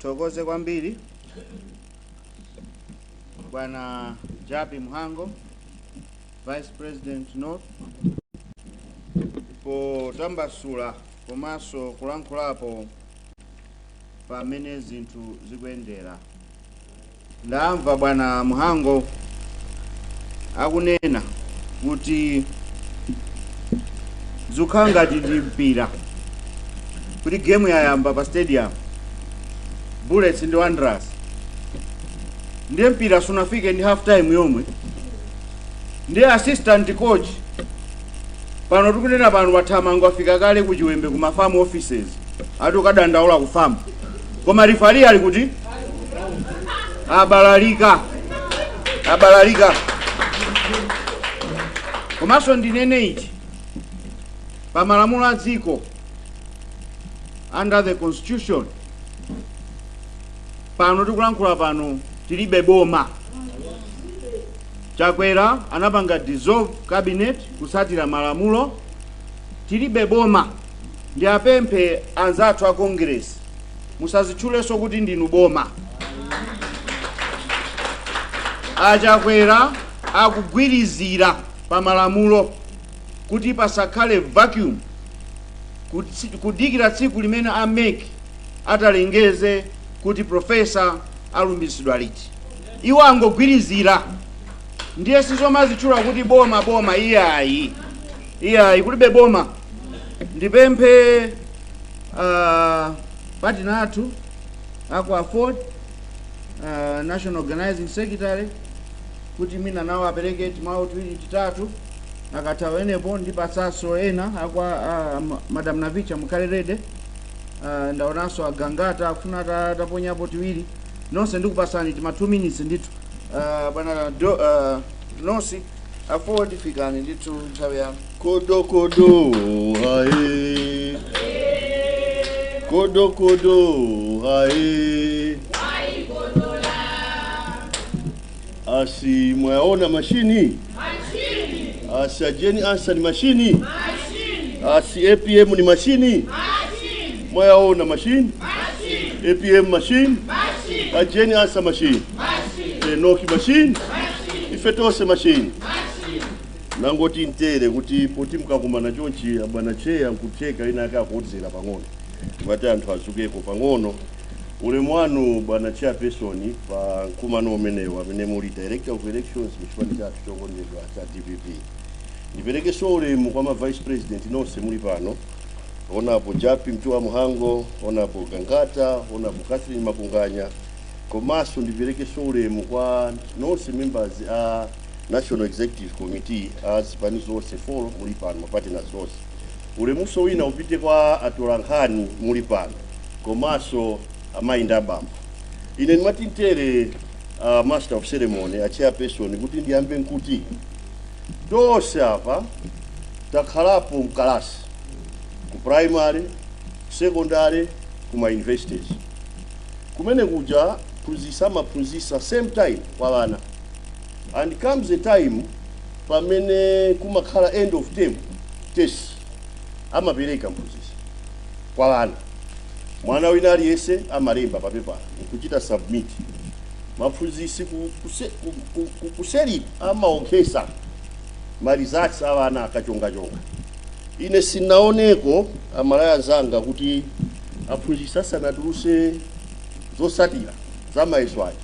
Ndithokoze kwambiri Bwana Japi Mhango, Vice President North, potambasula komanso kulankhulapo pamene zinthu zikuyendera. Ndamva Bwana Mhango akunena kuti zukhanga mpira kuti game yayamba pa stadium Bullets ndi Wanderers ndiye mpira sunafike ndi half time yomwe ndiye assistant coach pano tikunena pano wathamango afika kale ku Chiwembe ku farm offices ati ukadandaula ku farm koma referee ali kuti abalalika komanso ndinene ichi pa malamulo a dziko under the constitution pano tikulankhula pano tilibe boma. Chakwera anapanga dissolve cabinet kusatira malamulo, tilibe boma. Ndi apemphe anzathu a Congress musazitchulenso kuti ndinu boma. Achakwera akugwirizira pa malamulo kuti pasakhale vacuum kudikira tsiku limene ameke atalengeze kuti profesa alumbisidwa liti. Iwo angogwirizira ndiye sizomazitchula kuti boma iyayi kulibe boma. Ndipemphe partner athu aku afford National Organizing Secretary kuti mina nawo apereke timawu tiwiri titatu akatawenepo ndipatsaso ena akwa Madam Navicha mukalirede ndaonanso agangata akufuna taponyapo tiwiri nonse ndikupasani tima 2 minutes ndithu bwana nosi afford fikani ndithu nthawi ya kodo hae kodo hae asi mwaona mashini asi ajeni ansa ni mashini asi APM ni mashini mwaona mashini APM mashini ajeni ansa mashini Enoki mashini ifetose mashini nangoti ntere kuti poti mukakumana chonchi abwana cheya nkutheka ina akakodzera pang'ono ngati anthu azukeko pang'ono ulemu wanu bwana chairperson pa nkumano umenewa amene muli director of elections muchipani chathu chokondedwa cha DPP. Ndipereke ulemu kwa ma vice president nonse muli pano, onapo Japi Mtuwa Mhango, onapo Gangata, onapo Catherine Makunganya, komanso ndipereke ulemu kwa nonse members a National Executive Committee as pani zonse 4 muli pano mapartners zonse. Ulemuso wina upite kwa atolankhani muli pano komanso amainda bamba. Ine ndimatintere master of ceremony a chairperson kuti ndiyambe nkuti tonse apa takhalapo mkalasi ku primary, secondary, kuma universities. Kumene kuja phunzisa same time kwa vana. And comes a time pamene kumakhala end of term test amapereka mphunzisi kwa vana. Mwana wina aliyese amalemba pa paper nkuchita submit. Maphunzisi kuseri amaonkesa marizatsi avana akachonga. Ine sinaoneko amalaya zanga kuti aphunzisa sanatuluse zosatira za mayeso ake.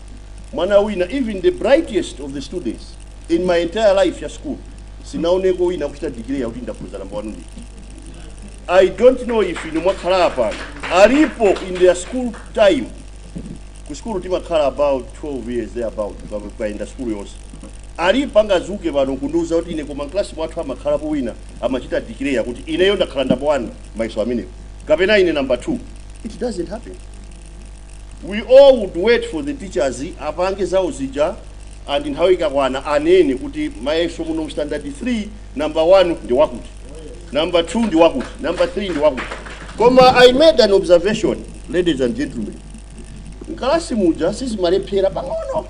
Mwana wina, even the brightest of the students in my entire life ya school, sinaoneko wina kuchita degree ya kuti ndaphunza namba 1 ndi. I don't know if inu mwakhala apa alipo in their school time. Ku school timakhala about 12 years there about kwa in the school yonse. Alipo angazuke pano kunduza kuti ine koma class mwathu amakhalapo wina amachita degree ya kuti ineyo ndakhala namba 1 maiso amenewo kapena ine number 2. It doesn't happen. We all would wait for the teachers apange zawo zija and in how ikakwana anene kuti mayeso muno standard 3 number 1 ndi wakuti, number 2 ndi wakuti, number 3 ndi wakuti. Koma I made an observation, ladies and gentlemen. Nkalasi muja sisi malephera pang'ono.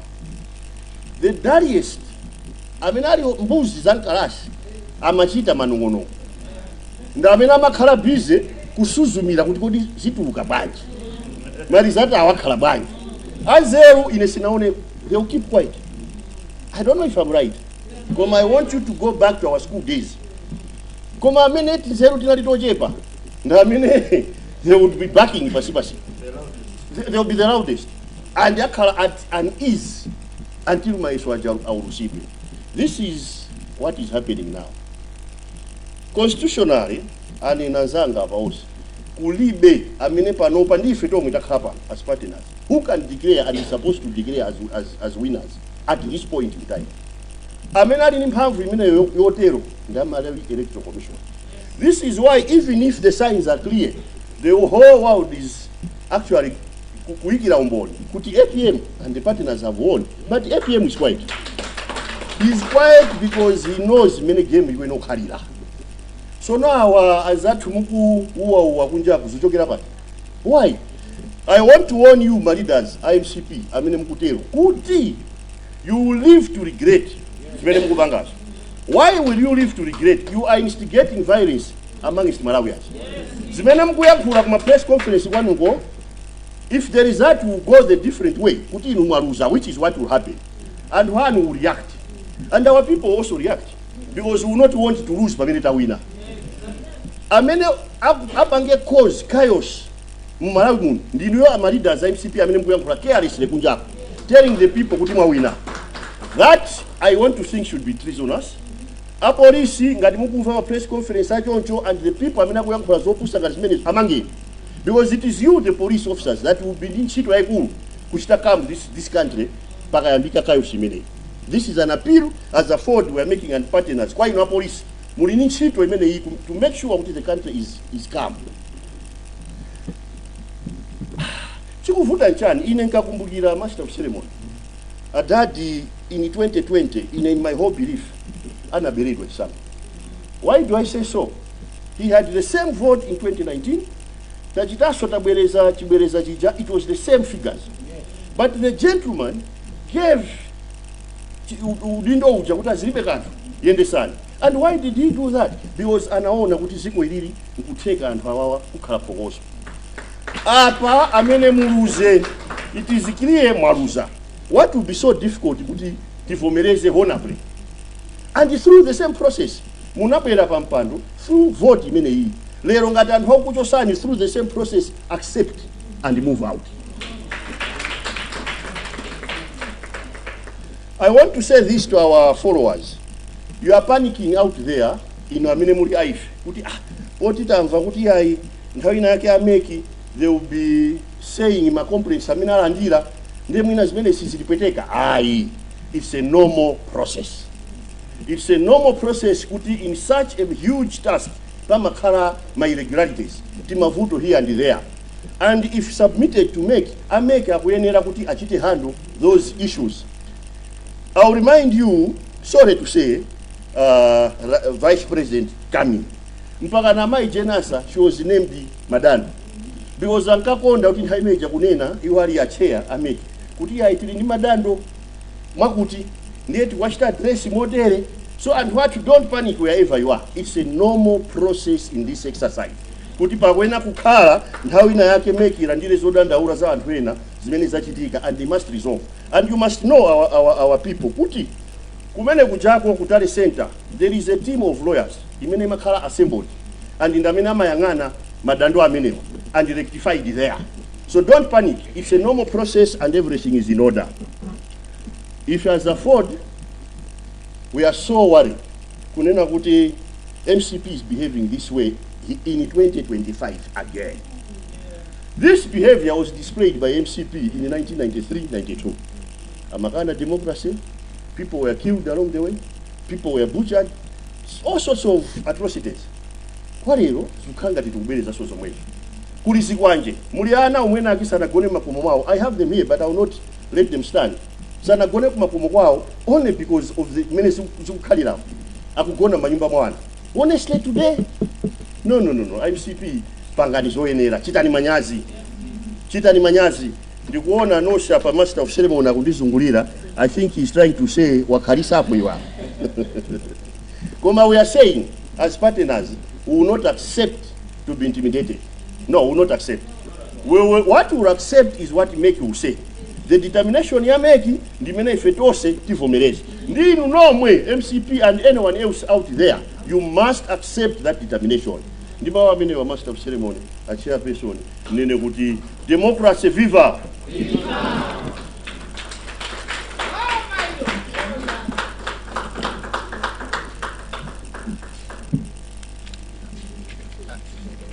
The dirtiest amene ali mbuzi za nkalasi amachita manong'ono. Ndi amene amakhala busy kusuzumira kuti kodi zituluka bwanji. marizata awakhala bwanji azeru ine sinaone, they will keep quiet. I don't know if I'm right. Come, I want you to go back to our school days. Come, I mean, it is zeru tinalitochepa. I mean, they would be backing pasipasi. They will be the loudest. And Akhala at an ease until my Iswaja will receive it. This is what is happening now. Constitutionally, and in Azanga house, Kulibe, Amine Panopa, Nifito Mitakapa as partners. Who can declare and is supposed to declare as winners at this point in time? Amena didn't have Yotero, the Malawi Electoral Commission. This is why, even if the signs are clear, the whole world is actually on board. Kuti APM and the partners have won, but APM is quiet. He's quiet because he knows many games we no carry. So now, as that why? I want to warn you, my leaders, IMCP, Aminem Kutero, Kuti, you will live to regret. Why will you live to regret? You are instigating violence amongst Malawians. Zimenam Kuyakura, my press conference, one go. If the result will go the different way, Putin Umaruza, which is what will happen, and one will react. And our people also react, because we will not want to lose Pamineta winner. Amene abange cause chaos Malawi, the new leaders, MCP, Amene Mkuyakura, carelessly Punjab, telling the people Kutima winner. That, I want to think, should be treasonous. A police, Ngadimuku for a press conference, and the people, Amene Mkuyakura, Zopusa, Amangi. Because it is you, the police officers, that will be in situ aikulu kushtakam this country pakayambika kayo simene. This is an appeal as a Ford we are making and partners. Kwa ino police mulini situ imene to make sure that the country is calm. Chikuvuta nchani ine nkakumbukira master of ceremony. Adadi in 2020 in my whole belief buried with some. Why do I say so? He had the same vote in 2019. It was the same figures. But the gentleman gave and why did he do that? Because anaona kuti ziko ilili nkuteka anthu awawa kukhala phokoso. Apa amene muluze, it is clear mwaluza. What will be so difficult kuti tivomereze honorably? And through the same process, munapera pampando, through vote imene iyi. Lero ngati anthu okuchosani through the same process accept and move out. I want to say this to our followers. You are panicking out there in Amene Muri Aife. Kuti otitamva kuti yayi nthawi yake ameki, they will be saying my complaints amina landira ndemwina zimene sizilipeteka. Ayi, it's a normal process. It's a normal process kuti in such a huge task Pamakara my irregularities, Timavuto here and there. And if submitted to make Akuyenera kuti achite handle those issues. I'll remind you, sorry to say, Vice President Kami. Mpaka na mai jenasa, she was named Madam. Because Ankakonda uti haimeja Akunena, iwari ya chair ameki. Kuti ya itili ni madando, makuti, ndieti washita dress modere. So, and what, don't panic wherever you are. It's a normal process in this exercise. Kuti pawena kukhala nthawi yake meki randile zodanda ura za anthu ena zimene zachitika, and they must resolve. And you must know our people. Kuti kumene kujako kutale center, there is a team of lawyers imene makhala assembled, and indamene amayang'ana madando amenewo and rectified there. So don't panic. It's a normal process and everything is in order. If as a Ford, we are so worried. Kunena kuti MCP is behaving this way in 2025 again. This behavior was displayed by MCP in 1993-92. Amakana democracy, people were killed along the way, people were butchered, all sorts of atrocities. Kwa lero zukanga titubeleza so Zomwe. Kulisi kwanje, muliana umwena akisana gone makomo mwao. I have them here, but I will not let them stand. Sana gone kumakomo kwao only because of the many zukalira. Akugona manyumba mwana. Honestly today, no. IMCP pangani zoyenera. Chitani manyazi. Ndikuona no shapa master of ceremony akundizungulira. I think he's trying to say wakalisa hapo you are. Koma we are saying as partners, we will not accept to be intimidated. No, we will not accept. What we will accept is what Meki will say. The determination ya Meki ndimene ife tose tivomereze. Ndinu nomwe MCP and anyone else out there, you must accept that determination. Ndiba wamene wa master of ceremony, a chairperson, nene kuti democracy viva.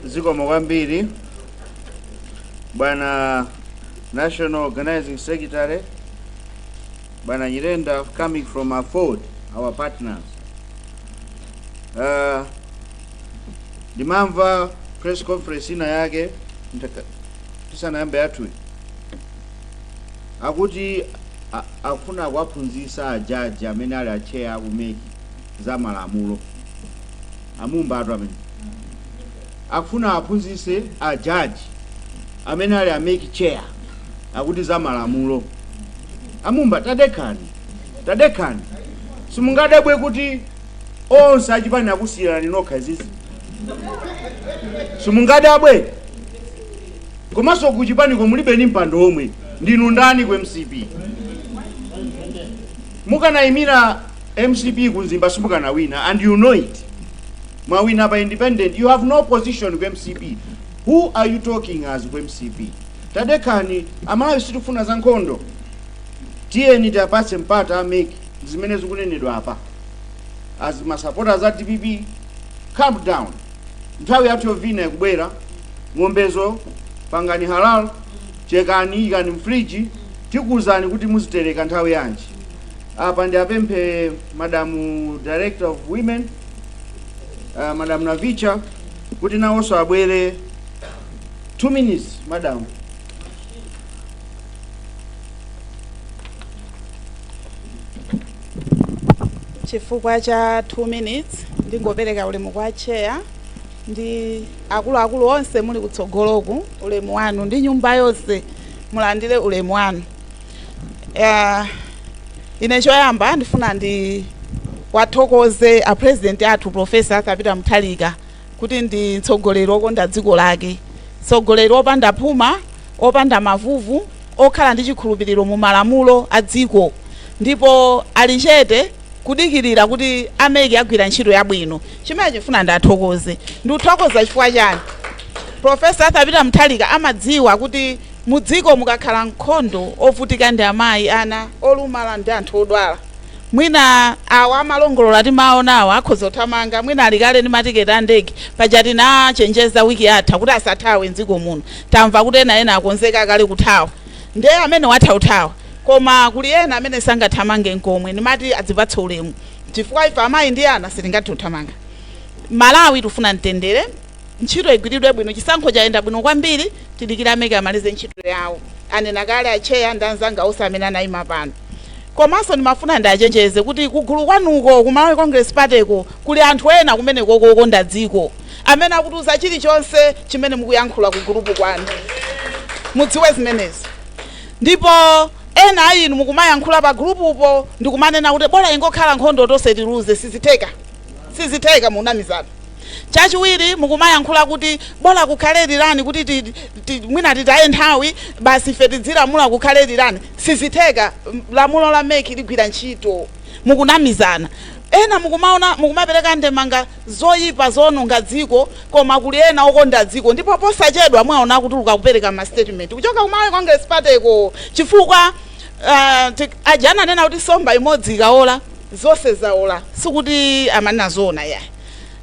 Ziko mwambiri Bwana National Organizing Secretary Bwana Nyirenda, coming from Afford, our partners. Dimamva press conference ina yake tisana yambe atwi akuti akuna kwaphunzisa ajaji amene ali acheya akumeki za malamulo amumba atu amene akufuna aphunzise ajaji amene ali ameki chair akuti za malamulo amumba tadekani simungadabwe kuti onse achipani akusiyana nokha izizi simungadabwe komanso kuchipani komulibe ni mpando omwe ndinu ndani ku MCP mukanayimira MCP kunzimba simukanawina, and you know it. Mwawina pa independent, you have no position ku MCP. Who are you talking as ku MCP? Tadekani amalawi sitifuna za nkhondo, tiyeni tapatse mpata ameki zimene zikunenedwa apa. As my supporters at DPP, calm down. Nthawi yathu yovina ikubwera, ng'ombezo pangani halal, chekani ikani mfriji, tikuzani kuti muzitereka nthawi yanji. Apa ndi apemphe Madam Director of Women, Madam Navicha, kuti nawonso abwere 2 minutes, Madam. Chifukwa cha 2 minutes ndingopereka ulemu kwa chair ndi akulu onse muli kutsogoloku, ulemu wanu ndi nyumba yonse mulandire ulemu wanu. Ine choyamba ndifuna ndi wathokoze a president athu Professor Akapita Muthalika kuti ndi mtsogoleri okonda dziko lake, mtsogoleri opanda phuma, opanda mavuvu, okhala ndi chikhulupiriro mu malamulo a dziko, ndipo ali chete kudikirira kuti ameki agwira ntchito yabwino. Chimene chifuna ndathokoze. Ndithokoza chifukwa chani? Professor Akapita Muthalika amadziwa kuti mudziko mukakhala nkhondo ovutika ndi amayi, ana olumala ndi anthu odwala. Mwina awa amalongolola timaona awa akhoza kuthamanga, mwina alikale ndi matiketi a ndege pajati na chenjeza wiki yatha kuti asathawe mdziko muno. Tamva kuti ena akonzeka kale kuthawa, ndiye amene wathawa. Koma kuli ena amene sangathamange nkomwe, ndimati adzipatse ulemu chifukwa ife amayi ndi ana sitingathe kuthamanga. Malawi tufuna mtendere, ntchito igwiridwe bwino, chisankho chaenda bwino kwambiri, tidikira ameki amalize ntchito yawo. Anena kale acheya ndi anzanga onse amene anayima pano. Komanso ndimafuna ndachenjeze kuti kugulu kwanuko ku Malawi Congress Party-ko kuli anthu ena kumene kokonda dziko amene akutuza chilichonse chimene mukuyankhula ku group kwanu, mudziwe zimenezi. Ndipo ena ayinu mukumayankhula pa group upo ndikumanena kuti bora ingokhala nkhondo tonse tiluze, siziteka munamizana. Chachiwiri mukumayankhula kuti bora kukhalelirani kuti mwina titaye nthawi basi ife tidzilamula kukhalelirani, siziteka. Lamulo la meki ligwira ntchito, mukunamizana. Ena mukumapereka ndemanga zoyipa zononga dziko, koma kuli ena okonda dziko, ndipo posachedwa mwaona kutuluka kupereka ma statement kuchoka ku Malawi Congress Party-ko chifukwa ajana nena kuti somba imodzi ikaola zonse zaola, sikuti amanena zona ya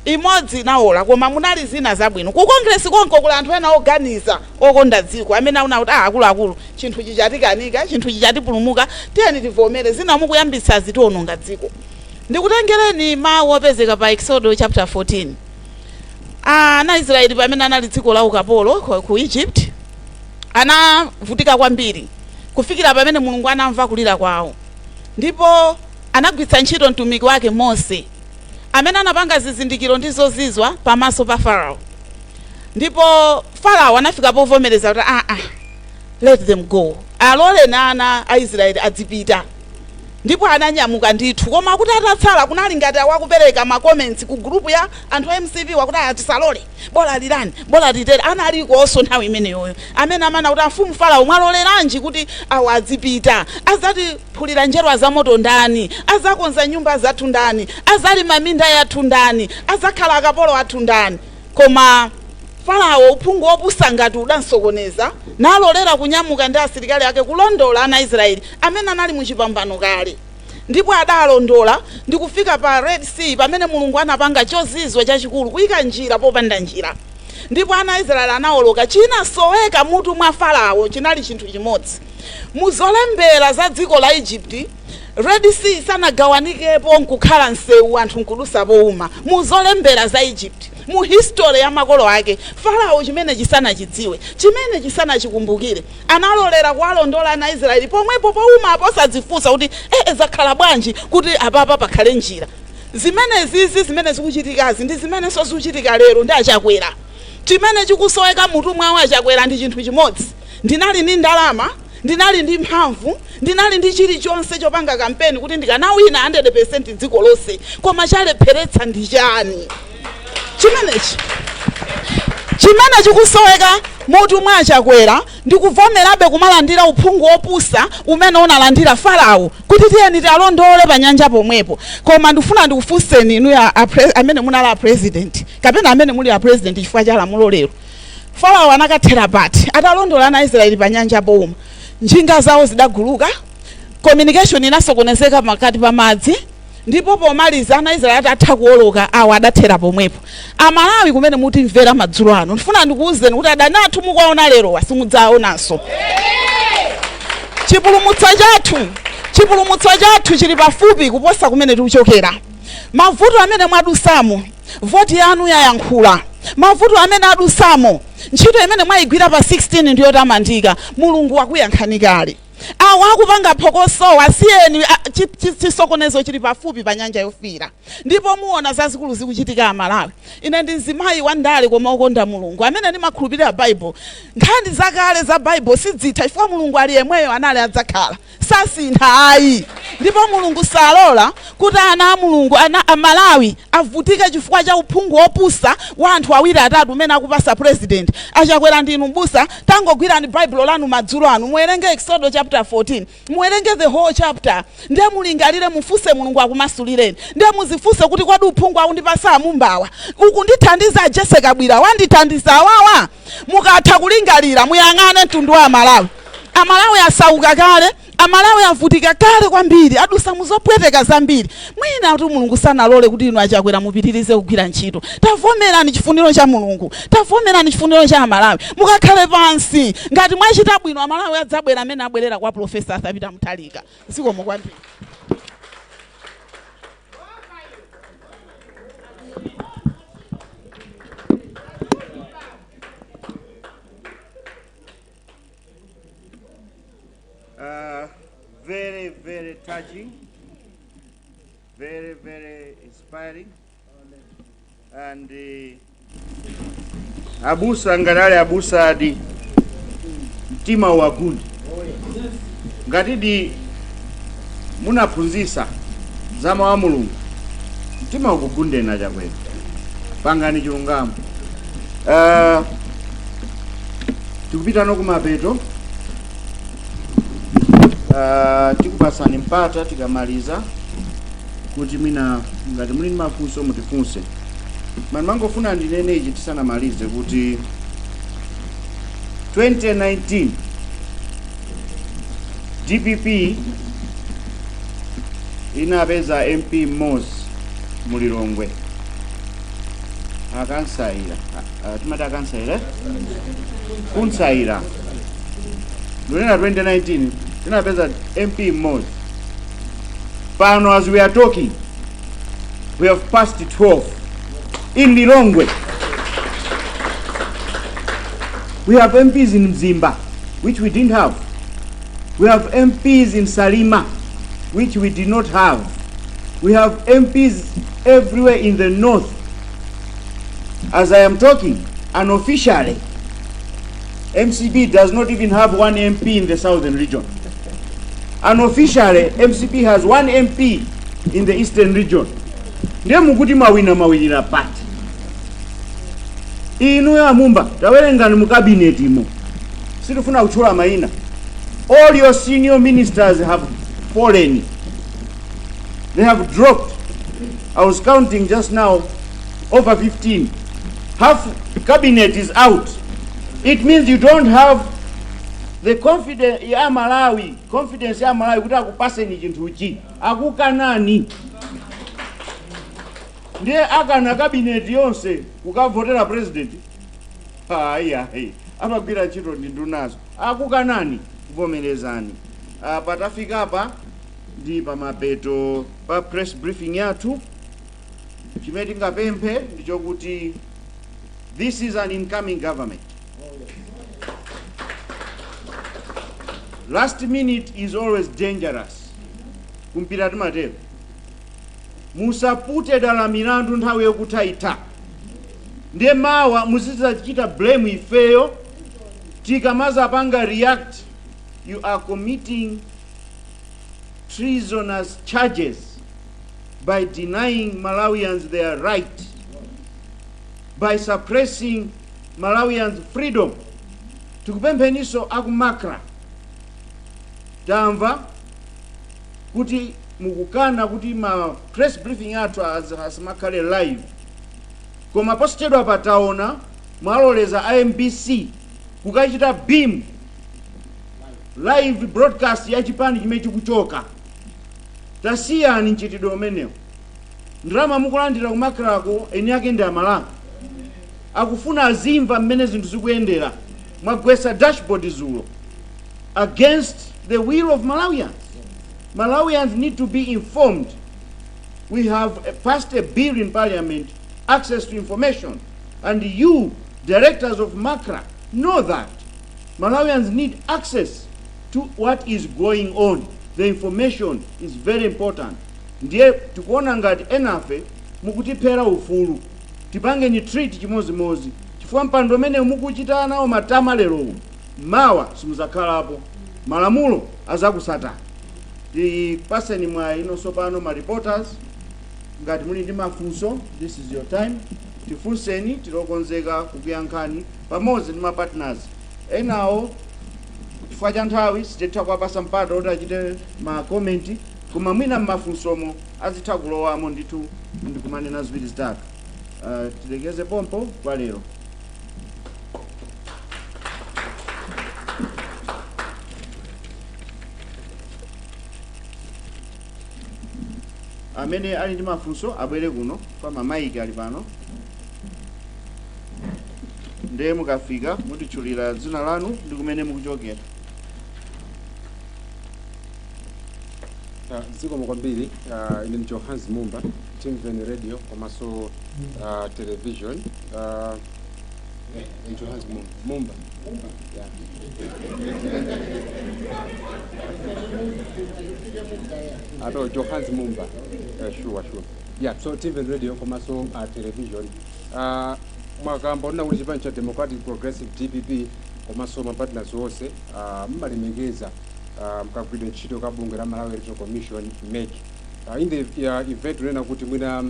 imodzi naola, koma munali zina zabwino ku Congress konko kuli anthu ena oganiza okonda dziko amene auna kuti akuluakulu chinthu chichitikanika, chinthu chichitipulumuka, tiyeni tivomere zina mukuyambitsa zitiononga dziko. Ndikutengereni mawu opezeka pa Exodus chapter 14. Ana Israeli pamene anali dziko la ukapolo ku Egypt anavutika kwambiri kufikira pamene Mulungu anamva kulira kwawo, ndipo anagwiritsa ntchito mtumiki wake Mose amene anapanga zizindikiro ndi zozizwa pamaso pa Farao. Ndipo Farao anafika povomereza kuti let them go, alole ana a Israeli adzipita. ndipo ananyamuka ndithu. Koma kuti atatsala kunali ngati awakupereka ma comments ku group ya anthu a MCP wakuti atisalole bola lirani bola litere. Analikoso nthawi imeneyoyo amene amana kuti afumu Farao mwaloleranji kuti awo adzipita, azatiphulira njerwa za moto ndani, azakonza nyumba zathu ndani, azalima minda yathu ndani, azakhala akapolo athu ndani. Koma Farao uphungu wopusa ngati udansokoneza nalolera kunyamuka ndi asilikali ake kulondola ana Israeli amene anali muchipambano kale. Ndipo adalondola ndi kufika pa Red Sea pamene Mulungu anapanga chozizwa chachikulu kuyika njira popanda njira. Ndipo ana Israeli anaoloka. Chinasoweka mutu mwa Farao chinali chinthu chimodzi. Muzolembera za dziko la Egypt, Red Sea sanagawanikepo nkukhala nsewu anthu nkudusa pouma. Muzolembera za Egypt, mu history ya makolo ake, Farao chimene chisana chidziwe, chimene chisana chikumbukire, analolera kuwalondola ana Israeli pomwepo pouma aposadzifunsa kuti zakhala bwanji kuti apapa pakhale njira. Zimene zikuchitikazi ndi zimene zikuchitika lero ndi achakwera. Chimene chikusoweka mutu mwawo achakwera ndi chinthu chimodzi. Ndinali ndi ndalama, ndinali ndi mphamvu, ndinali ndi chilichonse chopanga kampeni kuti ndikanawina 100% dziko lonse, koma chalepheretsa ndi chani? Chimene chikusoweka mutu mwa achakwera ndikuvomerabe kumalandira uphungu wopusa umene unalandira Farao kuti tiyeni tialondole pa nyanja pomwepo. Koma ndifuna ndikufunseni inu amene munali a president kapena amene muli a president chifukwa cha lamulo lero. Farao anakathera pati atalondola ana Israeli pa nyanja pouma, njinga zawo zidaguluka, communication inasokonezeka pakati pa madzi, ndipo pomaliza ana Israeli atatha kuoloka awo adathera pomwepo. Amalawi kumene mutimvera madzulo ano, ndifuna ndikuwuzeni kuti adani athu mukuwaona lero wasimudzaonanso. Chipulumutso chathu chili pafupi kuposa kumene tikuchokera. Mavuto amene mwadusamo, voti yanu yayankhula. Mavuto amene adusamo, ntchito imene mwayigwira pa 16 ndiyo tamandika, Mulungu wakuyankhani kale. Awo akupanga phokoso wasiyeni chisokonezo chili pafupi pa nyanja yofira. Ndipo muona zazikulu zikuchitika Malawi. Ine ndi mzimayi wandale koma ukonda Mulungu amene ndimakhulupirira Bible. Nkhani zakale za Bible sidzitha chifukwa Mulungu ali yemweyo anali adzakhala. Sasintha ayi. Ndipo Mulungu salola kuti ana a Mulungu ana Amalawi avutike chifukwa cha uphungu wopusa wa anthu awiri atatu umene akupasa president. Achakwera ndinu mbusa, tangogwirani Bible lanu madzulo anu, muwerenge Exodus chapter 14, muwerenge the whole chapter. Ndiye mulingalire mufunse Mulungu akumasulireni. Ndiye muzifunse kuti kwadi uphungu akundipasa mumbawa. Uku ndithandiza Jesse Kabwira, wandithandiza wawa. Mukatha kulingalira muyang'ane mtundu wa Amalawi. Amalawi asauka kale, Amalawi avutika kale kwambiri, adusa muzopweteka zambiri. Mwina kuti Mulungu sanalole kuti inu achakwera mupitirize kugwira ntchito. Tavomerani chifuniro cha Mulungu, tavomerani chifuniro cha Amalawi. Mukakhale pansi ngati mwachita bwino Amalawi adzabwera amene abwerera kwa Profesa Athapita Muthalika. Zikomo kwambiri. Very, very touching, very, very inspiring, and abusa ngalale abusa adi mtima wagundi ngatidi munaphunzisa zama wa Mulungu mtima ukugunde na chakwera pangani chilungamo. Tikupita no kumapeto. Tikupasani mpata tikamaliza kuti mina ngati muli mafunso mutifunse. Mangofuna ndinene ichi tisanamalize kuti 2019 DPP inapeza MP Mos Mulilongwe akansaira timati akansaira kunsaira ndonena 2019 inapeza MP Mos. Pano as we are talking, we have passed 12 in Lilongwe. We have MPs in Mzimba, which we didn't have. We have MPs in Salima, which we did not have. We have MPs everywhere in the north. As I am talking, unofficially, MCB does not even have one MP in the southern region. unofficially MCP has 1 MP in the eastern region. Ndiye mukuti mawirira pati. Inu ya Mumba, tawerengani mu cabinet imo. Sitifuna kuchula maina. All your senior ministers have fallen. They have dropped. I was counting just now, over 15. Half cabinet is out. It means you don't have the confidence ya Malawi kuti akupaseni chinthu ichi. Akukanani. Ndiye akana cabinet yonse kukavotera president. Hayi. Amagwira ntchito ndi ndunazo. Akukanani kuvomerezani. Patafika apa ndi pamapeto pa press briefing yathu. Chimene tingapemphe ndichokuti this is an incoming government. Last minute is always dangerous. Kumpira timatero. Musapute dala milandu nthawi yokutaita. Ndiye mawa musizachita blame ifeyo. Tikamaza panga react, you are committing treasonous charges by denying Malawians their right, by suppressing Malawians' freedom. Tikupempheniso akumakra tamva kuti mukukana kuti ma press briefing athu asimakhale live, koma positedwa pataona mwaloleza IMBC kukachita beam live broadcast ya chipani chimene chikuchoka. Tasiyani nchitidwe umenewo. Ndrama mukulandira kumakrako eni yake ndi Amalawi. Akufuna azimva mmene zinthu zikuyendera. Mwagwesa dashboard zulo against the will of Malawians. Malawians need to be informed. We have passed a bill in parliament, access to information, and you, directors of MACRA, know that Malawians need access to what is going on. The information is very important. Ndiye tikuona ngati enafe mukutiphera ufulu. Tipange ni treat chimodzimodzi. Chifukwa mpando mene mukuchita nawo matama lero mawa simuzakhalapo. Malamulo azakusata. Tipaseni mwa inonso pano ma reporters ngati muli ndi mafunso, this is your time. Tifunseni, tilokonzeka kukuyankhani pamodzi ndi ma partners. Enawo chifukwa cha nthawi sititha kuwapasa mpata kuti achite ma comment, koma mwina mmafunsomo azitha kulowamo ndithu ndikumanena ziwiri zitatu. Tilekeze pompo kwa lero. Amene ali ndi mafunso abwere kuno kwa mamaiki ali pano. Ndiye mukafika mutitchulira dzina lanu ndi kumene mukuchokera. Ziko kwambiri, ine ndicho Hans Mumba, Timven Radio komanso television. Ndicho Hans Mumba. Yeah. Ato Johans Mumba. Sure. Yeah, so Timven Radio komanso television. Mwakamba ona kuti chipani cha Democratic Progressive DPP komanso mapartners onse mmalemekeza mkagwidwa ntchito ka bungwe la Malawi Electoral Commission MEC. In the event unena kuti mwina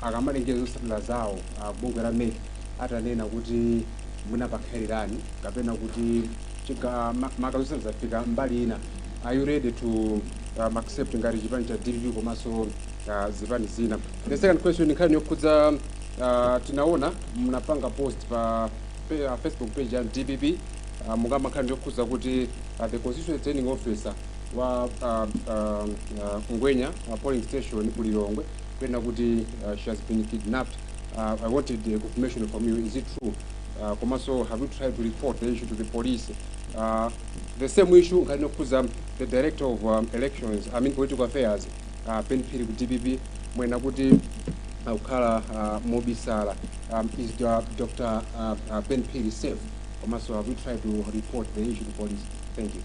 akamalengeza zotsatira zawo bungwe la MEC atanena kuti mwina pakhalirani kapena kuti makazosati zafika mbali ina. Are you ready to accept ngati chipani cha DPP komanso zipani zina? The second question nkhani yokhudza tinaona mnapanga post pa Facebook page ya DPP mugamba nkhani yokhudza kuti the constituency returning officer wa Ngwenya polling station kulilongwe kwena kuti she has been kidnapped. I wanted the confirmation from you. Is it true? Komanso, have you tried to report the issue to the police? The same issue nkhani yokhudza the director of elections, political affairs, Ben Phiri ku DPP mwena kuti Akhala Mobisala, is Dr. Ben Phiri safe? Also, have you tried to report the issue to police? Thank you.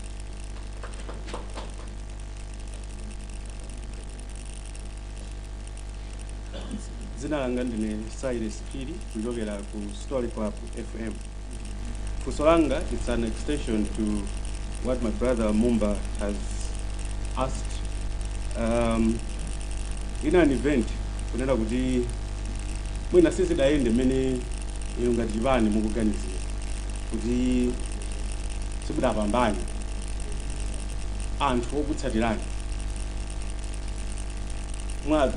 Zina langa ndine Cyrus Phiri kuchokera ku Story Club FM. Fusolanga, it's an extension to what my brother Mumba has asked in an event kunena kuti mwina sisi daende mene ngati chipani mukuganizira kuti sikudapambane anthu okutsatirani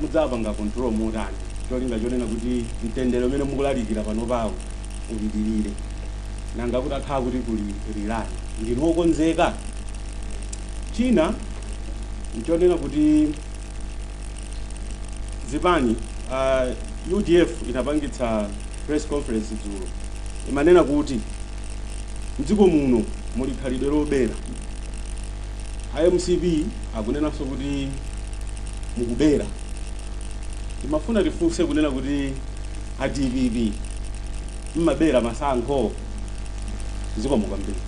mudzapanga control motani cholinga chonena kuti mtendere umene mukulalikira pano pawo upitirire nanga kuti akhala kuti kuli rilani ndinu wokonzeka. China nchonena kuti zipani UDF inapangitsa press conference dzulo imanena kuti mdziko muno muli khalidwe lobera. IMCB akunenanso kuti mukubera. Timafuna tifunse kunena kuti DPP mmabera masankho mdziko mukwambiri.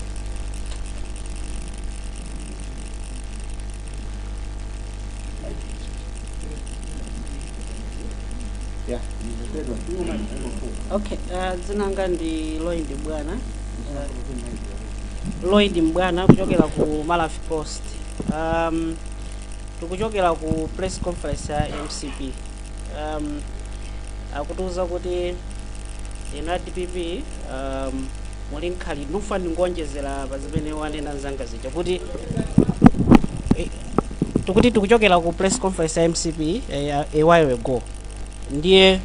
Okay, zinanga ndi Lloyd Mbwana. Lloyd Mbwana kuchokera ku Malawi Post. Tukuchokera ku press conference ya MCP. Akutuza kuti ina DPP muli nkhali nufa ndingonjezera pazimene wanena nzanga zija kuti tukuchokera ku press conference ya MCP a while ago. Ndiye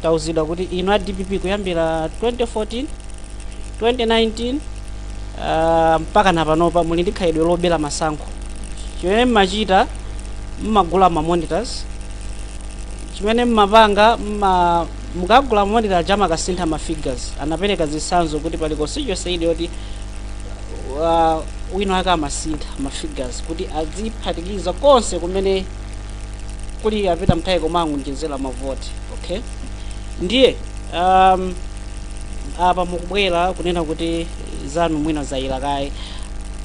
tauzidwa kuti ino DPP kuyambira 2014 2019 mpaka napanopa muli ndi khalidwe lobera masankho. Chimene mmachita mmagula ma monitors, chimene mmapanga mukagula monitor jama kasintha ma figures anapereka zisanzo kuti pali constituency ili yoti wino aka amasintha ma figures kuti adziphatikiza konse kumene kuli apita mthayi komangu njenzera mavoti. Okay, ndiye apa mukubwera kunena kuti zanu mwina zaira kaye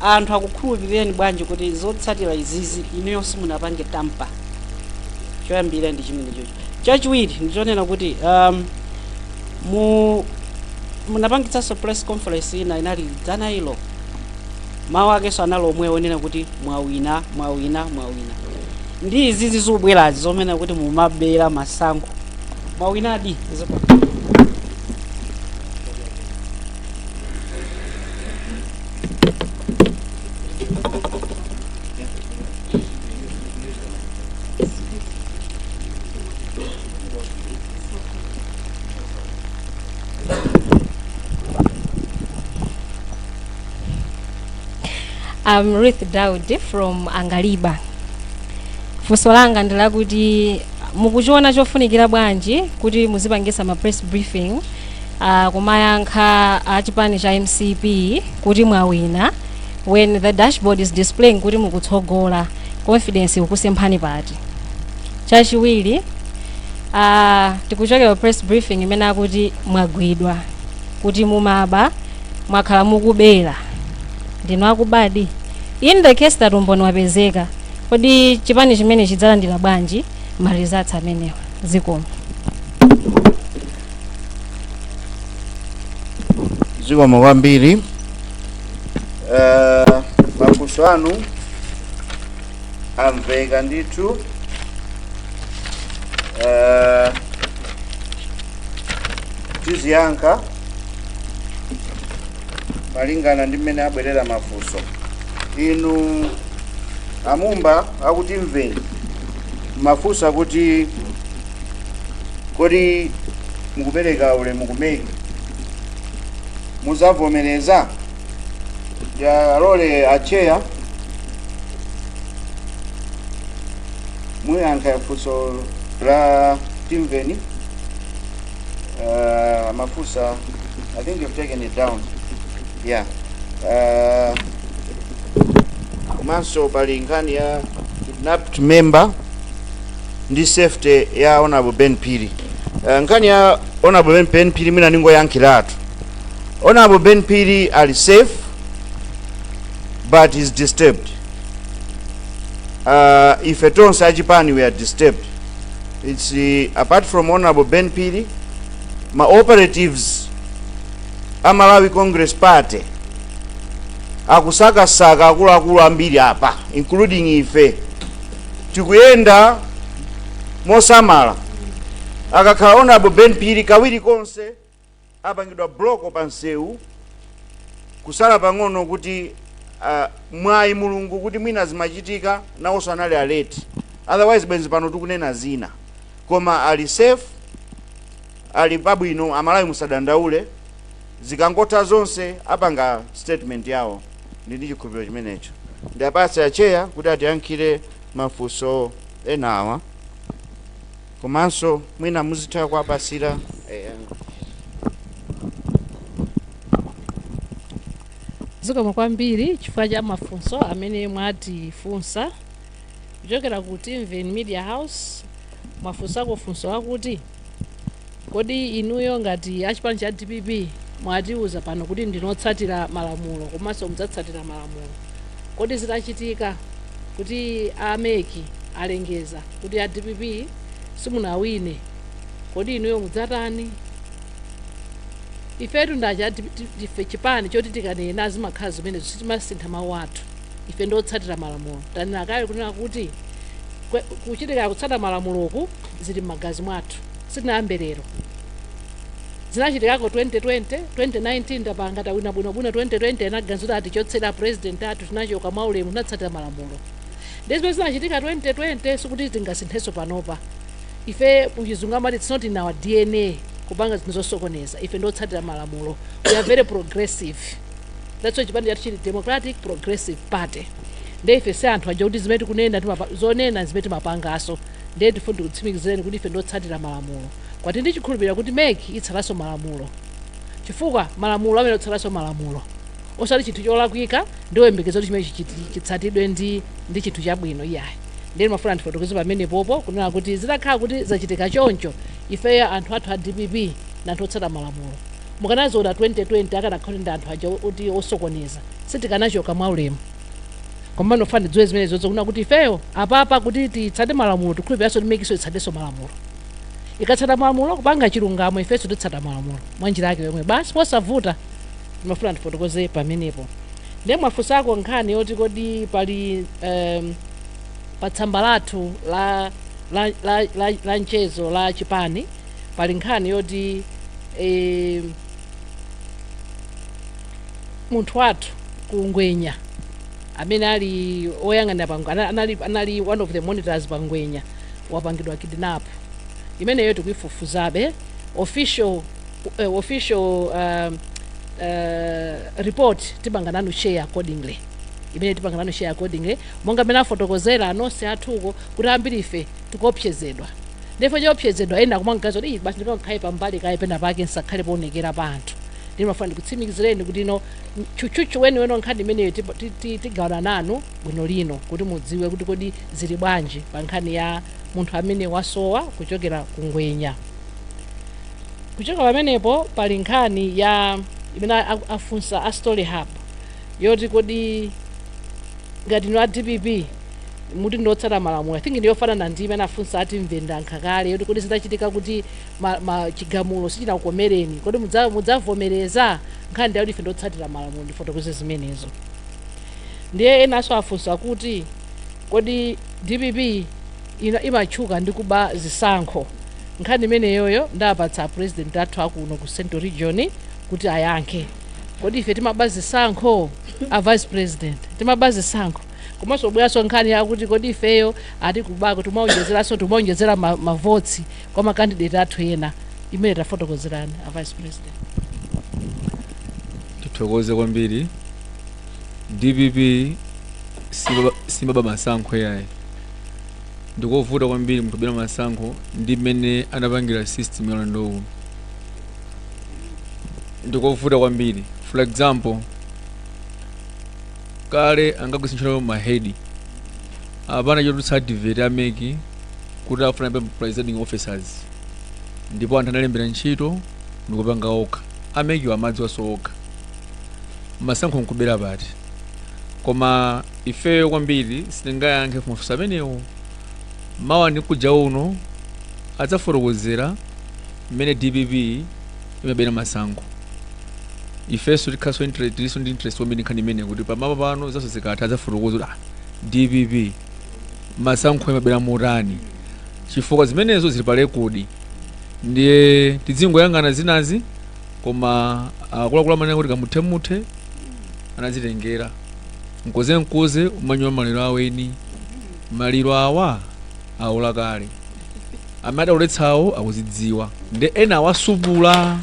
anthu akukhulupireni bwanji kuti zotsatira izizi ineyo simunapange tampa. Choyambira ndi chimene chocho. Chachiwiri ndichonena kuti munapangitsanso press conference ina inali dzana ilo mawu akenso analo omwe onena kuti mwawina. Ndi izizi zobwerazi zomena kuti mumabera masankho mwawinadi. I'm Ruth Daudi from Angaliba. Funso langa ndila kuti mukuchiona chofunikira bwanji kuti muzipangisa ma press briefing kumayankha achipani cha MCP kuti mwawina when the dashboard is displaying kuti mukutsogola confidence ukusemphani pati. Chachiwiri tikuchokera press briefing imene akuti mwagwidwa kuti mumaba mwakhala mukubera ndino akubadi. In the case that umboni wapezeka kodi chipani chimene chidzalandira bwanji ma results amenewa zikomo. Zikomo kwambiri. Mafunso anu amveka ndithu. Tiziyankha malingana ndi mmene abwerera mafunso. Inu amumba akuti mveni mafunso akuti kodi mukupereka ulemu kumeki muzavomereza ya role acheya muyankha funso la timveni. Mafusa, I think you've taken it down. Yeah. Maso balingani ya kidnapped member ndi safety ya Honorable Ben Piri. Nkani ya Honorable Ben Piri mina ningo yankilatu. Honorable Ben Piri are safe but is disturbed. If at all Sajipani we are disturbed, it's apart from Honorable Ben Piri, my operatives Amalawi Congress Party akusaka akulu ambiri apa including ife tikuyenda mosamala. Akakhala Honorable Ben Phiri kawiri konse apangidwa bloko pa nsewu kusala pang'ono kuti mwayi mulungu kuti mwina zimachitika nawonso anali aleti, otherwise bwenzi pano tikunena zina, koma ali safe, ali pabwino, amalawi musadandaule, zikangotha zonse apanga statement yawo. Ndi chikhulupiriro chimenecho. Ndi apatsa ya cheya kuti atiyankhire mafunso enawa, komanso mwina muzitha kuwapasira zikomo kwambiri chifukwa cha mafunso amene mwatifunsa kuchokera ku TVN Media House. Mwafunsako funso wakuti kodi inuyo ngati achipani cha DPP mwatiuza pano kuti ndinotsatira malamulo komanso mudzatsatira malamulo, kodi zitachitika kuti ameki alengeza kuti a DPP simunawine, kodi inuyo mudzatani? Ifetu ndacha ife chipani choti tikanena zimakhala zimene simasintha mawu athu, ife ndotsatira malamulo. Tanena kale kunena kuti kuchitika kutsata malamuloku zili m'magazi mwathu, sitinayambe lero. Zinachitikako 2020, 2019 tapanga tawina bwinobwino 2020 anaganizira ati chotsera president athu tinachoka mwaulemu tinatsatira malamulo. Ndezimene zinachitika 2020 sikuti tingasinthenso panopa. Ife muchizungu amati it's not in our DNA kupanga zinthu zosokoneza. Ife ndotsatira malamulo. We are very progressive. That's why chipani chathu chili Democratic Progressive Party. Ndiye ife si anthu aja kuti zimene tikunena zonena zimene timapangaso. Ndiye tifuna kutsimikizireni kuti ife ndotsatira malamulo. Kwati ndi chikhulupirira kuti meki itsalaso malamulo, chifukwa malamulo amene otsalaso malamulo osati chinthu cholakwika ndiwembekezo kuti chimene chitsatidwe ndi chinthu chabwino iyayi. Ndiye mafuna ndifotokoze pamene popo kunena kuti zitakhala kuti zachitika choncho ifeya anthu athu a DPP na anthu otsata malamulo. Mukanazoona 2020 akanakhala ndi anthu aja kuti osokoneza sitikanachoka mwaulemu. Koma nofuna ndidziwe zimene zonse kunena kuti ifeyo apapa kuti titsate malamulo tikhulupiriranso ndi mekiso itsatenso malamulo. Ikatsata malamulo kupanga chilungamo ifeso titsata malamulo mwanjira yake yomwe basi posavuta. Mafuna ndifotokoze pamenepo. Ndiye mwafunsako nkhani yoti kodi pali patsamba lathu la mchezo la chipani pali nkhani yoti munthu wathu kungwenya amene ali oyang'anira anali one of the monitors pangwenya wapangidwa kidnap. Imeneyo tikuifufuzabe official report tipangananu share accordingly. Imene tipangananu share accordingly monga mena fotokozera anonse athuko kuti ambiri ife tikopsezedwa. Ndefo chopsezedwa ena kumangazo kuti basi ndikakhaye pambali kaye pena pake nsakhale poonekera panthu. Ndimo mafuna ndikutsimikizireni kuti no chuchuchu weno nkhani imeneyo tigawana nanu bwino lino kuti mudziwe kuti kodi zili bwanji pa nkhani ya munthu amene wasowa kuchokera kungwenya. Kuchoka pamenepo pali nkhani ya imene afunsa a story hub yoti kodi ngati no a DPP muti ndotsata malamulo. I think ndiyofanana ndi imene afunsa ati mvendankha kale yoti kodi zidachitika kuti chigamulo sichinakukomereni kodi mudzavomereza nkhani ndiyo ife ndotsatira malamulo ndifotokoze zimenezo. Ndiye enaso afunsa kuti kodi DPP imachuka ndi kuba zisankho. Nkhani imeneyoyo ndapatsa president athu akuno ku Central Region kuti ayankhe. Kodi ife timaba zisankho a vice president timaba zisankho komanso bweraso nkhani yakuti kodi ifeyo ati kubako tumaonjezera mavotsi kwa makandidate athu ena. Imene tafotokozerani a vice president. Tithokoze kwambiri. DPP simbaba masankho yaye. Ndikovuta kwambiri munthu bera masankho ndi mmene anapangira system yalandowu. Ndikovuta kwambiri. For example, kale angagwisinchira mahedi apana chotutsa activate ameki kuti afuna presiding officers ndipo anthu analembera ntchito ndikupanga okha ameki amadzi waso okha masankho nkubera pati koma ifeyo kwambiri sitingayankhe mafunso amenewo mawa ndikuja uno adzafotokozera mmene DPP imabera masankho. Ifeso tikhaso interest wambiri nkhani imene kuti pamapa pano zaso zikatha adzafotokoza DPP masankho amabwera motani, chifukwa zimenezo zili pa rekodi. Ndiye tidzingoyang'ana zinazi, koma akuluakulu amanena kuti kamuthemuthe anazitengera mkoze umanyowa maliro aweni. Maliro awa aula kale, amene adauletsawo akuzidziwa, nde ena awasubula.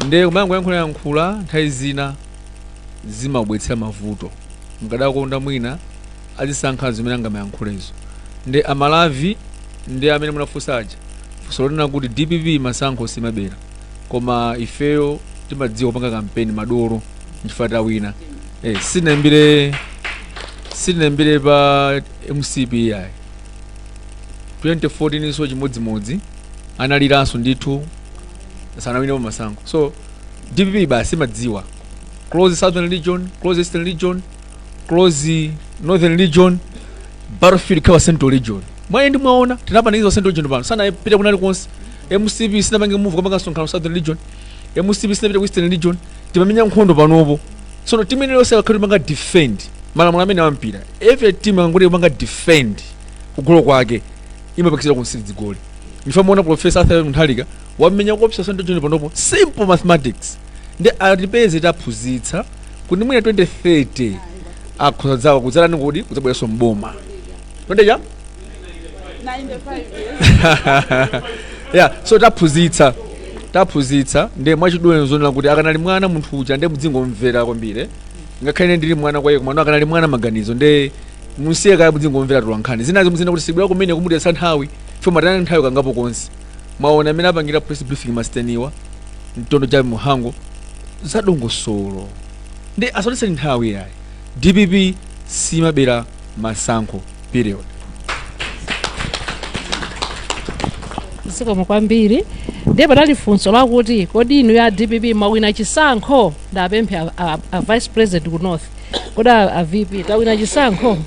Nde kumayankhula nthawi zina zimabwetsera mavuto, mkadakonda mwina azisankha zimene angamayankhulezo. Nde amalavi ndi amene munafunsaja funso lonena kuti DPP masankho simabera, koma ifeyo timadziwa kupanga kampeni madoro nchifukwa wina. Sinembire pa MCP yayi 2014 so chimodzimodzi analiranso ndithu sanawina masankho. So DPP basi madziwa close southern region, close eastern region, close northern region, battlefield kawa central region. Mwaye ndi mwaona tinapaniza central region pano sana pita kunali konse. MCP sinapange move kapanga sonkhano southern region, MCP sinapita western region, timamenya nkhondo panopo. So timene lose akhali manga defend malamulo amene ampira. Every team angoti manga defend kugolo kwake imapakisira kunsidzi goli. Nifamuona Professor Arthur Muthalika wamenya kuopsa central region panopo, simple mathematics. Nde atipeze taphunzitsa kuti mwina 2030 akhoza zawo kudzala ngodi kudzabwereso mboma. Tondeja? 95 years. Yeah, so taphunzitsa nde mwachidule zonena kuti akanali mwana munthu uja nde mudzingomvera kwambiri. Ngakhale ndili mwana kwa yeko mwana akanali mwana maganizo nde musiye kaya mudzingomvera tulankhani. Zinazo muzina kuti sibwera kumene kumudetsa nthawi, fo matana nthawi kangapo konse. Mwaona amene apangira press briefing masteniwa mtondo cha muhango zadongosolo. Nde asotse nthawi yayi. DPP simabera masankho period. Zikomo kwambiri. Ndiye patali funso lakuti kodi inu ya DPP mawina chisankho ndapemphe a vice president ku north, kodi a VP tawina chisankho?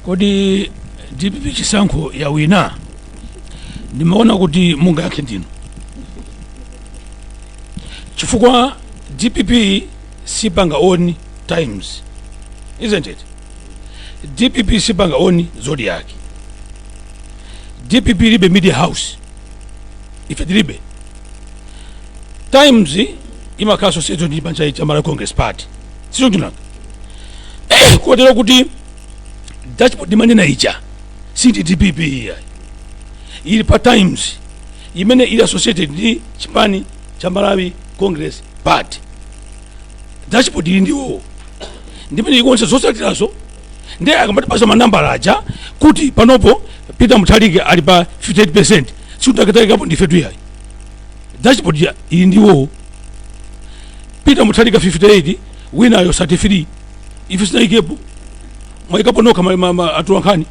Kodi DPP chisankho ya wina? Ndimaona kuti munga yake ndino, chifukwa DPP sipanga on times, isn't it? DPP sipanga on zodi yake. DPP libe media house, ife libe times imaka associated ndi bancha chamala Congress Party, sicho tunanga kotero kuti dashboard dimanena icha sindi DPP ili pa times imene ili associated ndi chipani cha Malawi Congress Party. Dashboard ili ndiwo ndimene ikonse zosalirazo ndiye akambatipasa manambala aja kuti panopo Peter Muthalika ali pa 58%, siutakatakapo ndifetu yayi. Dashboard ili ndiwo Peter Muthalika 58, wina ayo 33, ife sinaikepo mwaikapo noka atulankhani.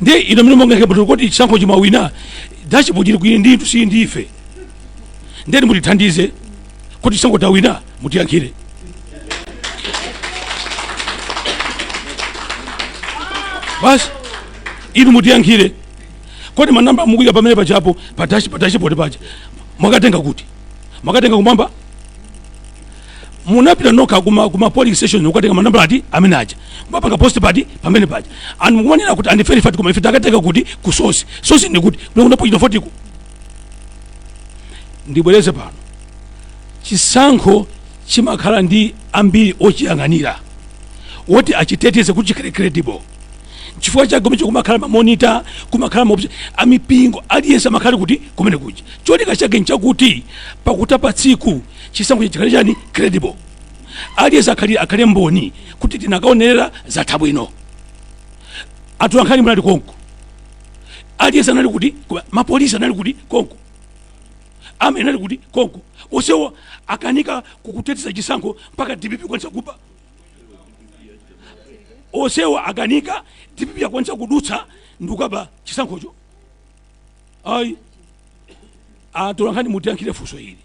Ndiye ino mine monga ikepo kuti chisankho chima wina dashboard ili kuili nditu si ndife. Ndiye mutithandize kuti chisankho ta wina mutiyankhire. Basi inu mutiyankhire kodi manamba mukuya pamene pachapo pa dashboard pacha mwakatenga kuti mwakatenga kumwamba munapita noka kuma polling station ukatenga manamba ati amene aja mupanga post party pamene pacha anu mukumanena kuti andi verify koma ife takatenga kuti ku source ni kuti unapochita fotiko. Ndibwereze pano chisankho chimakhala ndi ambiri ochiyang'anira woti achiteteze kuti chikhale credible. Chifukwa cha gomcho kumakhala mamonita, kumakhala amipingo aliyense amakhala kuti kumene kuja cholinga chake nchakuti pakutapa tsiku chisankho chikhale chani credible. Aliyense akhale mboni kuti tinakaonera zatha bwino. Atulankhani munali konko, aliyense anali kuti mapolisi anali kuti konko, ame anali kuti konko, onsewo akanika kukuteteza chisankho mpaka DPP kwanisa kuba. Onsewo akanika DPP yakwanisa kudutsa ndukaba chisankhocho. Ayi atulankhani mutiyankhire funso hili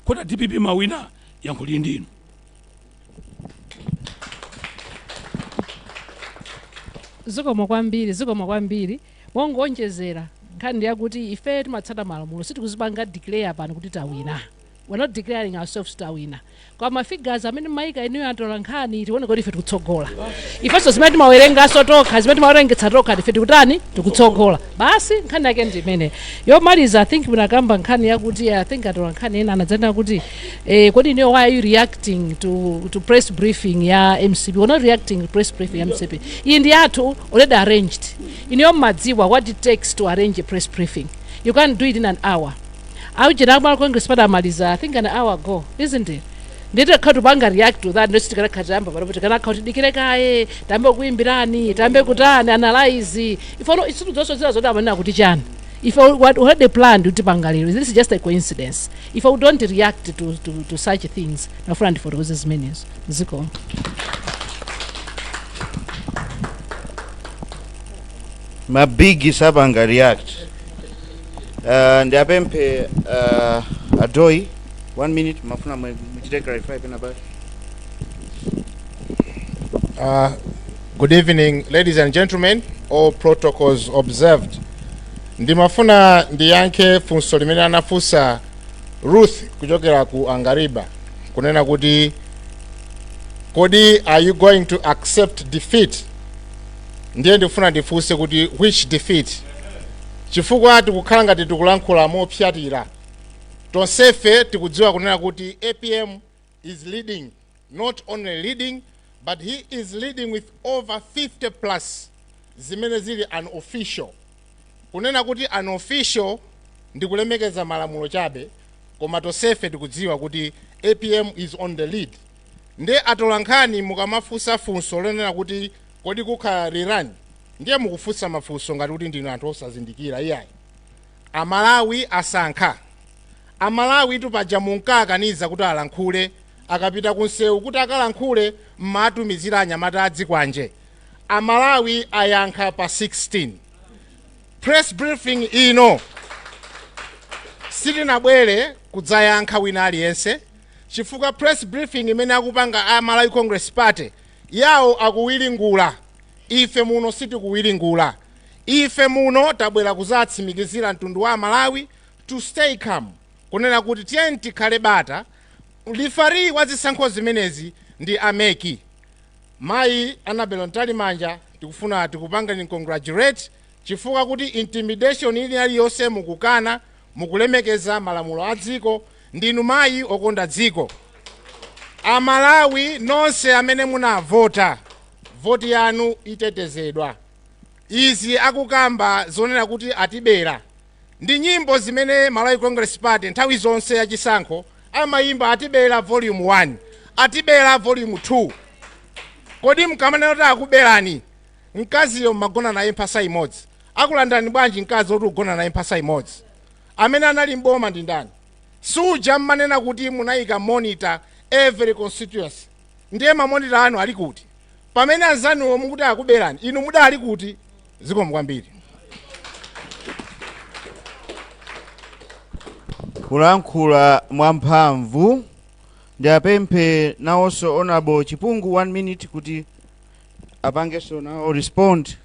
kota DPP mawina yankho lili ndinu. Zikomo kwambiri mongonjezera nkhani yakuti ife timatsata malamulo sitikuzipanga declare pano kuti tawina. we're not declaring ourselves to a winner. Kwa mafigures amene maika eniyo atolankhani tione kuti ife tikutsogola. Ifeso zimene timawerenga sotoka, zimene timawerengetsa toka ife tikutani tikutsogola. Basi nkhani yake ndi imene. Yomaliza I think munakamba nkhani yakuti I think atolankhani ena anadzana kuti kodi iniyo why are you reacting to press briefing ya MCP? We're not reacting to press briefing ya MCP. Iyi ndi yathu already arranged. Iniyo madziwa what it takes to arrange a press briefing. You can't do it in an hour. I Congress Maliza, I think an hour ago, isn't it? Ndita khatu banga react to that ndo sitikana khatamba but kana khauti dikire kaye tambe kuimbirani tambe kutani analyze ifano isitu zonse zira zoda amana kuti chani if what had the plan to bangaliro this is just a coincidence if I don't react to such things na friend for those means ziko mabigi sabanga react ndiapempe Adoi 1 minute mafuna mchite clarify pena basi. Good evening ladies and gentlemen, all protocols observed. Ndimafuna ndiyankhe funso limene anafunsa Ruth kuchokera ku Angariba kunena kuti kodi are you going to accept defeat? Ndiye ndifuna ndifunse kuti which defeat? Chifukwa tikukhala ngati tikulankhula mopyatira. Tonsefe tikudziwa kunena kuti APM is leading, not only leading, but he is leading with over 50 plus zimene zili unofficial. Kunena kuti unofficial ndikulemekeza malamulo chabe, koma tonsefe tikudziwa kuti APM is on the lead. Nde atolankhani mukamafunsa funso lonena kuti kodi kukhala rirani, ndiye mukufunsa mafunso ngati kuti ndinu anthu osazindikira iyayi. Amalawi asankha. Amalawi tupaja munkakaniza kuti alankhule akapita kunsewu kuti akalankhule mmatumizira anyamata adzikwanje. Amalawi ayankha pa 16. Press briefing ino sitinabwere kudzayankha wina aliyense chifukwa press briefing imene akupanga Amalawi Congress Party yawo akuwiringula. Ife muno sitikuwiringula. Ife muno tabwera kuzatsimikizira mtundu wa Malawi to stay calm. Kunena kuti tiyeni tikhale bata lifari wazisankho zimenezi ndi ameki. Mai Annabel Ntalimanja tikufuna tikupanga ni congratulate chifukwa kuti intimidation ili aliyonse mukukana mukulemekeza malamulo a dziko ndinu mayi okonda dziko. Amalawi nonse amene munavota voti yanu itetezedwa. Izi akukamba zonena kuti atibera ndi nyimbo zimene Malawi Congress Party nthawi zonse ya chisankho amayimba atibera volume 1 atibera volume 2. Kodi mkamanena kuti akuberani mkaziyo magona naye mphasa imodzi akulandani bwanji mkazi oti ugona naye mphasa imodzi amene anali mboma ndi ndani? Suja mmanena kuti munayika monitor every constituency. Ndiye mamonitor anu ali kuti pamene anzanuwo mukuti akuberani inu mudali kuti? Zikomo kwambiri. Kulankhula mwamphamvu ndiapemphe nawonso honorable Chipungu 1 minute kuti apangeso nawo respond.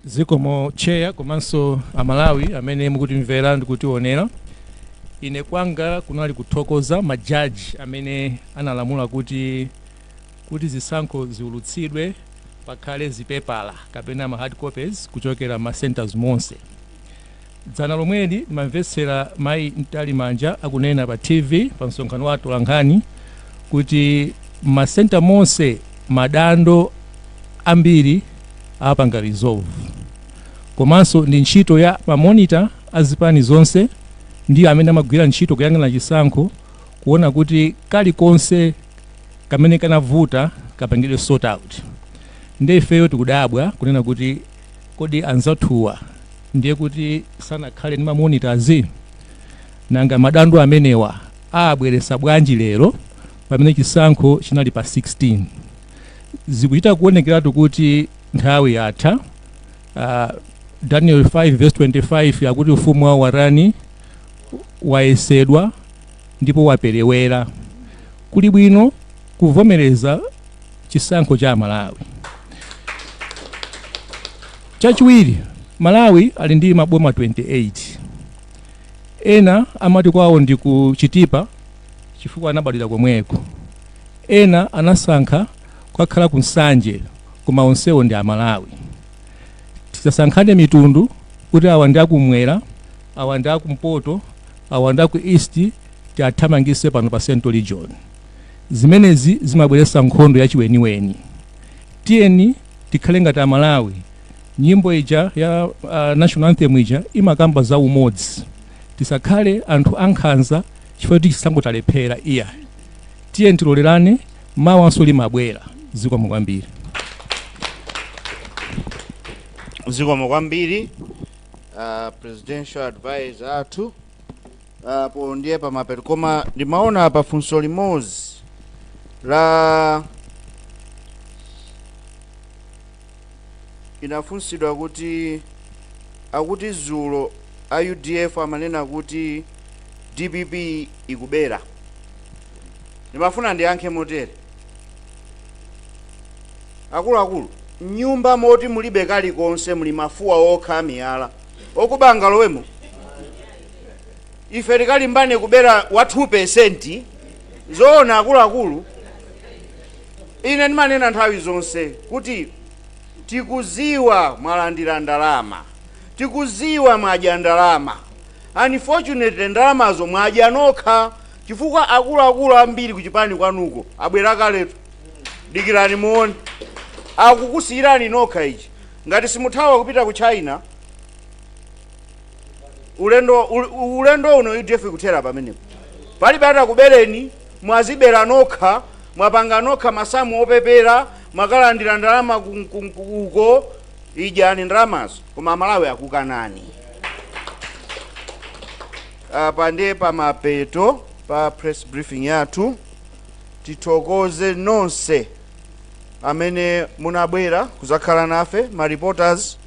Zikomo chair komanso Amalawi amene mukutimvera ndikutionera. Ine kwanga kunali kuthokoza majaji amene analamula kuti zisankho ziulutsidwe pakhale zipepala kapena ma hard copies kuchokera ma centers monse. Dzana lomweli mamvetsera Mai Ntalimanja akunena pa TV pa msonkhano wa atolankhani kuti ma center monse madando ambiri apanga resolve. Komanso ndi ntchito ya mamonitor azipani zonse ndi amene amagwira ntchito kuyang'ana chisankho kuona kuti kalikonse kamene kanavuta kapangidwe sort out. Ndiye ifeyo tikudabwa kunena kuti kodi anzathuwa ndiye kuti sanakhale ndi mamonitors nanga madando amenewa abweresa bwanji lero pamene chisankho chinali pa 16. Zikuchita kuonekeratu kuti nthawi yatha. Daniel 5 verse 25 yakuti ufumu wa warani wayesedwa ndipo waperewera. Kuli bwino kuvomereza chisankho cha Malawi. Chachiwiri, Malawi ali ndi maboma 28. ena amati kwawo ndi ku Chitipa chifukwa anabalira komweko, ena anasankha kukakhala ku Nsanje koma onsewo ndi Amalawi. Tisasankhane mitundu kuti awa ndi akumwera, awa ndi akumpoto, awa ndi aku East, tiathamangise pano pa Central Region. Zimenezi zimabweretsa nkhondo yachiweniweni. Tiyeni tikhale ngati Amalawi. Nyimbo ija ya national anthem ija imakamba za umodzi. Tisakhale anthu ankhanza chifukwa tisangotalephera iya. Tiyeni tilolerane, mawanso limabwera. Zikomo kwambiri. Zikomo kwambiri. Presidential advisor athu po ndiye pamapeto, koma ndimaona pa funso limodzi la inafunsidwa kuti akuti zulo a UDF amanena kuti DPP ikubera. Ndimafuna ndiyankhe motere. Akuluakulu, nyumba moti mulibe kalikonse muli mafuwa okha miyala okubanga lowemo. Ife tikalimbane kubera wa 2%. Zoona akuluakulu, ine ndimanena nthawi zonse kuti tikuziwa mwalandira ndalama, tikuziwa mwadya ndalama. Unfortunately ndalamazo mwadya nokha chifukwa akuluakulu ambiri kuchipani kwanuko abwera kaletu. Dikirani muone akukusiyirani nokha ichi. Ngati simuthawa kupita ku China, ulendo uno UDF kuthera pamenepo. Palibe atakubereni, mwazibera nokha, mwapanga nokha masamu opepera, mwakalandira ndalama uko, idyani ndalamazo koma Amalawi akukanani. Apa ndiye pamapeto pa press briefing yathu. Tithokoze nonse amene munabwera kuzakhala nafe ma reporters